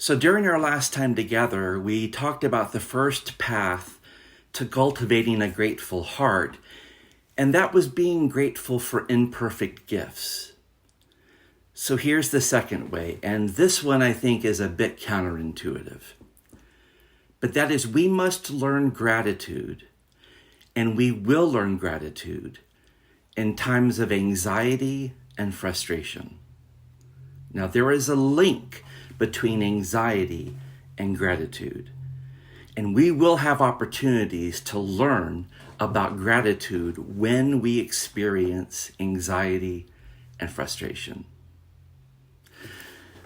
So during our last time together, we talked about the first path to cultivating a grateful heart, and that was being grateful for imperfect gifts. So here's the second way, and this one I think is a bit counterintuitive. But that is, we must learn gratitude, and we will learn gratitude in times of anxiety and frustration. Now, there is a link between anxiety and gratitude. And we will have opportunities to learn about gratitude when we experience anxiety and frustration.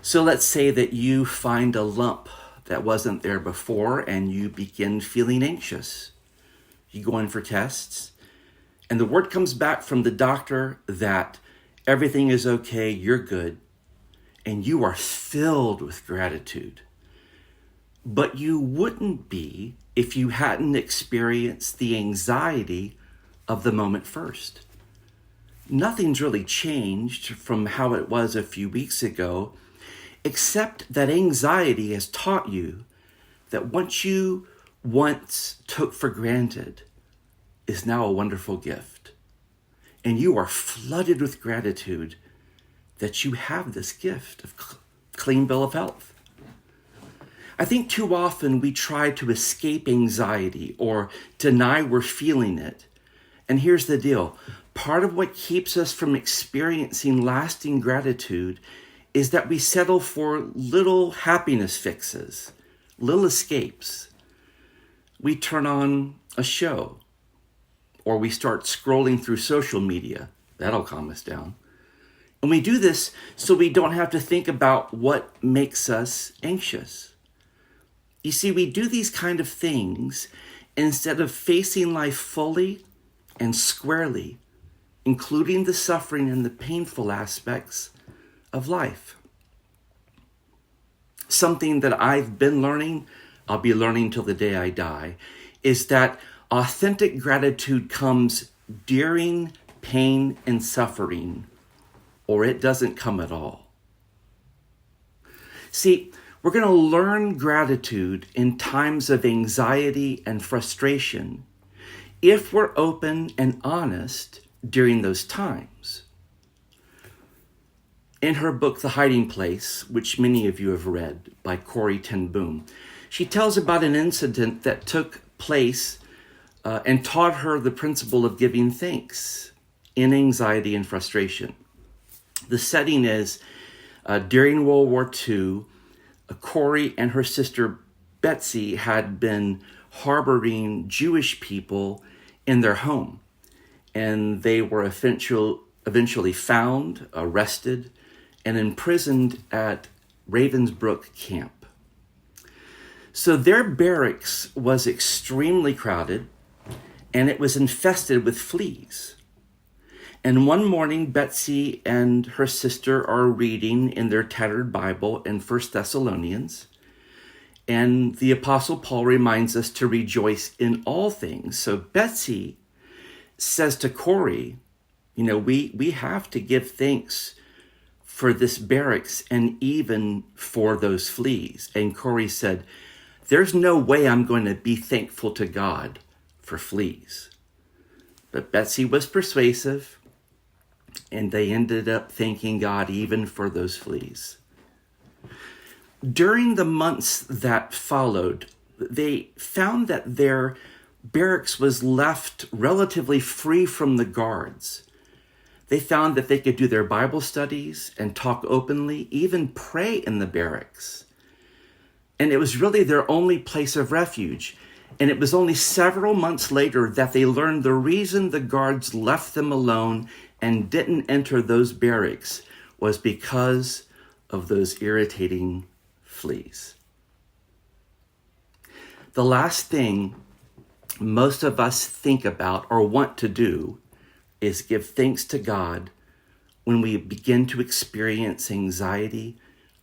So let's say that you find a lump that wasn't there before and you begin feeling anxious. You go in for tests and the word comes back from the doctor that everything is okay, you're good, and you are filled with gratitude. But you wouldn't be if you hadn't experienced the anxiety of the moment first. Nothing's really changed from how it was a few weeks ago, except that anxiety has taught you that what you once took for granted is now a wonderful gift. And you are flooded with gratitude that you have this gift of clean bill of health. I think too often we try to escape anxiety or deny we're feeling it. And here's the deal. Part of what keeps us from experiencing lasting gratitude is that we settle for little happiness fixes, little escapes. We turn on a show, or we start scrolling through social media. That'll calm us down. And we do this so we don't have to think about what makes us anxious. You see, we do these kind of things instead of facing life fully and squarely, including the suffering and the painful aspects of life. Something that I've been learning, I'll be learning till the day I die, is that authentic gratitude comes during pain and suffering, or it doesn't come at all. See, we're going to learn gratitude in times of anxiety and frustration if we're open and honest during those times. In her book, The Hiding Place, which many of you have read by Corrie ten Boom, she tells about an incident that took place and taught her the principle of giving thanks in anxiety and frustration. The setting is during World War II, Corrie and her sister Betsy had been harboring Jewish people in their home, and they were eventually found, arrested, and imprisoned at Ravensbrück camp. So their barracks was extremely crowded, and it was infested with fleas. And one morning, Betsy and her sister are reading in their tattered Bible in 1 Thessalonians. And the Apostle Paul reminds us to rejoice in all things. So Betsy says to Corrie, we have to give thanks for this barracks and even for those fleas. And Corrie said, there's no way I'm going to be thankful to God for fleas. But Betsy was persuasive, and they ended up thanking God even for those fleas. During the months that followed, they found that their barracks was left relatively free from the guards. They found that they could do their Bible studies and talk openly, even pray in the barracks. And it was really their only place of refuge. And it was only several months later that they learned the reason the guards left them alone and didn't enter those barracks was because of those irritating fleas. The last thing most of us think about or want to do is give thanks to God when we begin to experience anxiety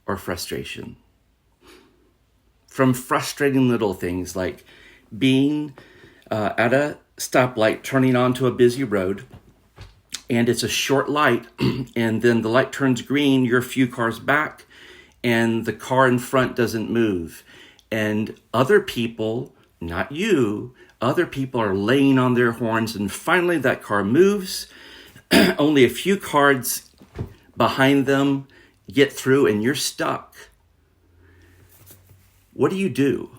or frustration. From frustrating little things like being at a stoplight, turning onto a busy road, and it's a short light, and then the light turns green, you're a few cars back, and the car in front doesn't move. And other people, not you, other people are laying on their horns, and finally that car moves. Only a few cars behind them get through, and you're stuck. What do you do?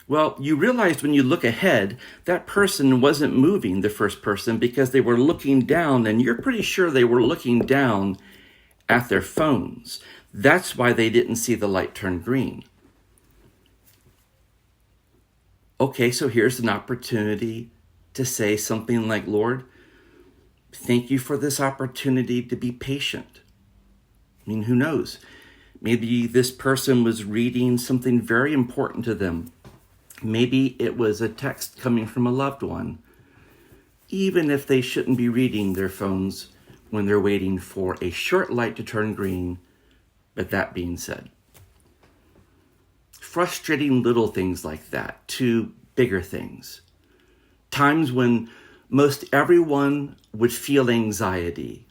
Well, you realize when you look ahead, that person wasn't moving, the first person, because they were looking down, and you're pretty sure they were looking down at their phones. That's why they didn't see the light turn green. Okay, so here's an opportunity to say something like, Lord, thank you for this opportunity to be patient. I mean, who knows? Maybe this person was reading something very important to them. Maybe it was a text coming from a loved one. Even if they shouldn't be reading their phones when they're waiting for a short light to turn green, but that being said. Frustrating little things like that to bigger things. Times when most everyone would feel anxiety.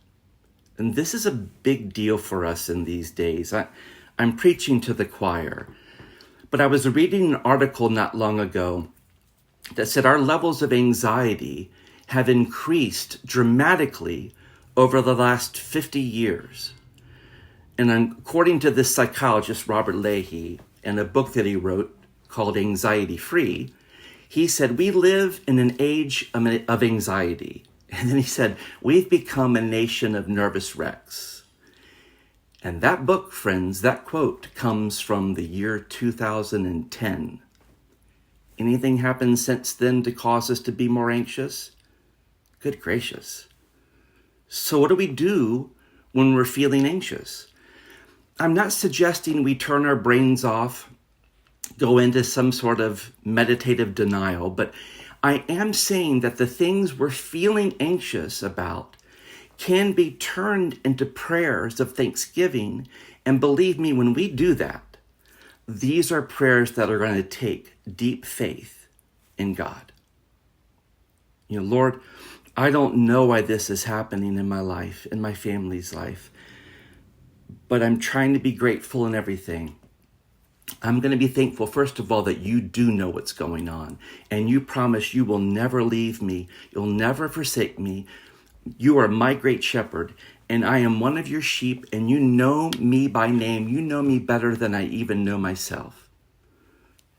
And this is a big deal for us in these days. I'm preaching to the choir. But I was reading an article not long ago that said our levels of anxiety have increased dramatically over the last 50 years. And according to this psychologist, Robert Leahy, in a book that he wrote called Anxiety Free, he said, we live in an age of anxiety. And then he said, we've become a nation of nervous wrecks. And that book, friends, that quote comes from the year 2010. Anything happened since then to cause us to be more anxious? Good gracious. So what do we do when we're feeling anxious? I'm not suggesting we turn our brains off, go into some sort of meditative denial, but I am saying that the things we're feeling anxious about can be turned into prayers of thanksgiving. And believe me, when we do that, these are prayers that are going to take deep faith in God. You know, Lord, I don't know why this is happening in my life, in my family's life, but I'm trying to be grateful in everything. I'm going to be thankful, first of all, that you do know what's going on. And you promise you will never leave me. You'll never forsake me. You are my great shepherd, and I am one of your sheep, and you know me by name. You know me better than I even know myself.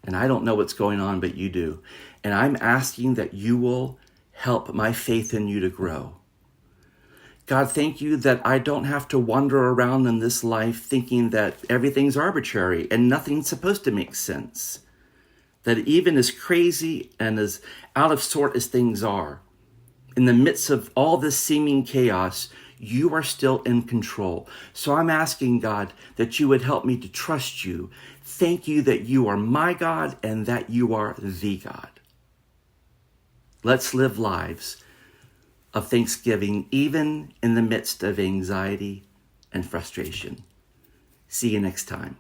And I don't know what's going on, but you do. And I'm asking that you will help my faith in you to grow. God, thank you that I don't have to wander around in this life thinking that everything's arbitrary and nothing's supposed to make sense. That even as crazy and as out of sort as things are, in the midst of all this seeming chaos, you are still in control. So I'm asking, God, that you would help me to trust you. Thank you that you are my God and that you are the God. Let's live lives of thanksgiving, even in the midst of anxiety and frustration. See you next time.